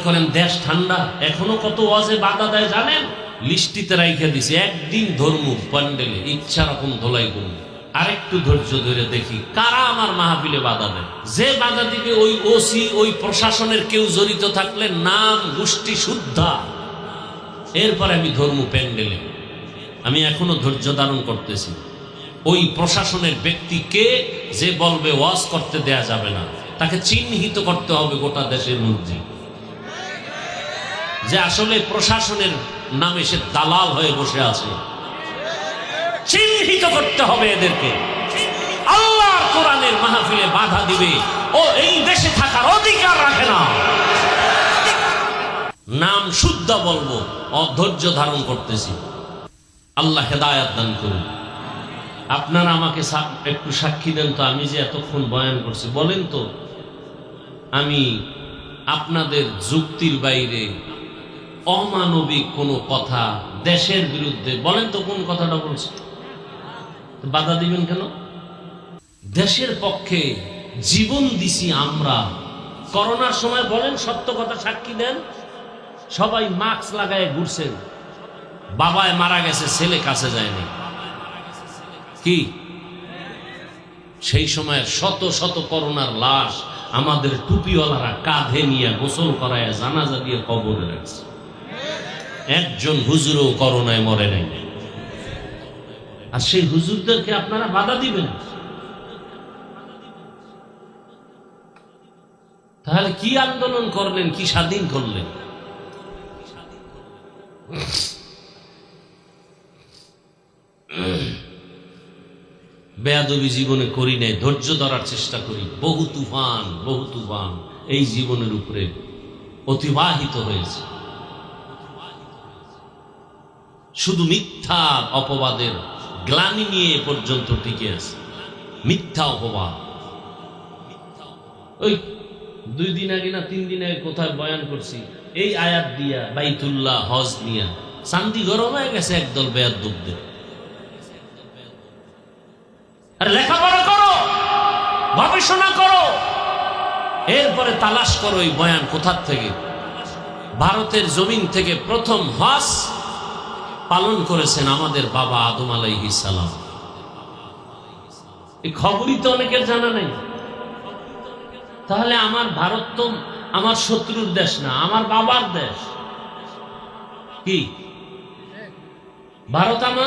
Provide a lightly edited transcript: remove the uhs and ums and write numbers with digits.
করেন দেশ ঠান্ডা, এখনো কত ওয়াজে বাধা দেয় জানেন? লিস্টিতে রাইখা দিছে, একদিন ধর্ম প্যান্ডেলে ইচ্ছা রকম ধোলাই করুন, আরেকটু ধৈর্য ধরে দেখি কারা আমার মাহফিলে বাধা দেয়। যে বাধা দিবে ওই ওসি, ওই প্রশাসনের কেউ জড়িত থাকলে নাম গোষ্ঠী শুদ্ধা, এরপরে আমি ধর্ম প্যান্ডেলে। আমি এখনো ধৈর্য ধারণ করতেছি। ওই প্রশাসনের ব্যক্তিকে যে বলবে ওয়াজ করতে দেয়া যাবে না, তাকে চিহ্নিত করতে হবে গোটা দেশের মধ্যে যে আসলে প্রশাসনের নামে সে দালাল হয়ে বসে আছে। চিহ্নিত করতে হবে এদেরকে। আল্লাহর কোরআনের মাহফিলে বাধা দিবে ও এই দেশে থাকার অধিকার রাখে না। নাম শুদ্ধ বলবো, অধৈর্য ধারণ করতেছি। আল্লাহ হেদায়েত দান করুন। আপনারা আমাকে একটু সাক্ষী দেন তো, আমি যে এতক্ষণ বয়ান করছি, বলেন তো আমি আপনাদের যুক্তির বাইরে অমানবিক কোন কথা দেশের বিরুদ্ধে, বলেন তো কোন কথাটা বলছি? বাধা দিবেন কেন? দেশের পক্ষে জীবন দিছি আমরা। করোনার সময় বলেন, সত্য কথা সাক্ষী দেন, সবাই মাস্ক লাগায় ঘুরছেন, বাবায় মারা গেছে, ছেলে কাছে যায়নি। কি সেই সময় শত শত করোনার লাশ আমাদের টুপিওয়ালারা কাঁধে নিয়ে গোসল করায় জানাজা দিয়ে কবরে রাখছে। একজন হুজুরও করোনায় মরে নাই। আর সেই হুজুরদেরকে আপনারা বাধা দিবেন? তাহলে কি আন্দোলন করলেন, কি স্বাধীন করলেন? বেয়াদবি জীবনে করি নাই, ধৈর্য ধরার চেষ্টা করি। বহু তুফান এই জীবনের উপরে অতিবাহিত হয়েছে, শুধু মিথ্যা অপবাদের গ্লানি নিয়ে পর্যন্ত টিকে আছে। মিথ্যা অপবাদ। ওই 2 দিন আগে না 3 দিন আগে কোথায় বয়ান করছি, এই আয়াত দিয়া বাইতুল্লাহ হজ নিয়া শান্তি গরম হয়ে গেছে একদল বেয়াদবদের। আর লেখাপড়া করো, গবেষণা করো, এরপরে তালাশ করো এই বয়ান কোথার থেকে। ভারতের জমিন থেকে প্রথম হজ পালন করেছেন আমাদের বাবা আদম আলাইহিস সালাম। এই খবরই তো অনেকের জানা নেই। তাহলে আমার ভারত তো আমার শত্রুর দেশ না, আমার বাবার দেশ। কি ভারত আমার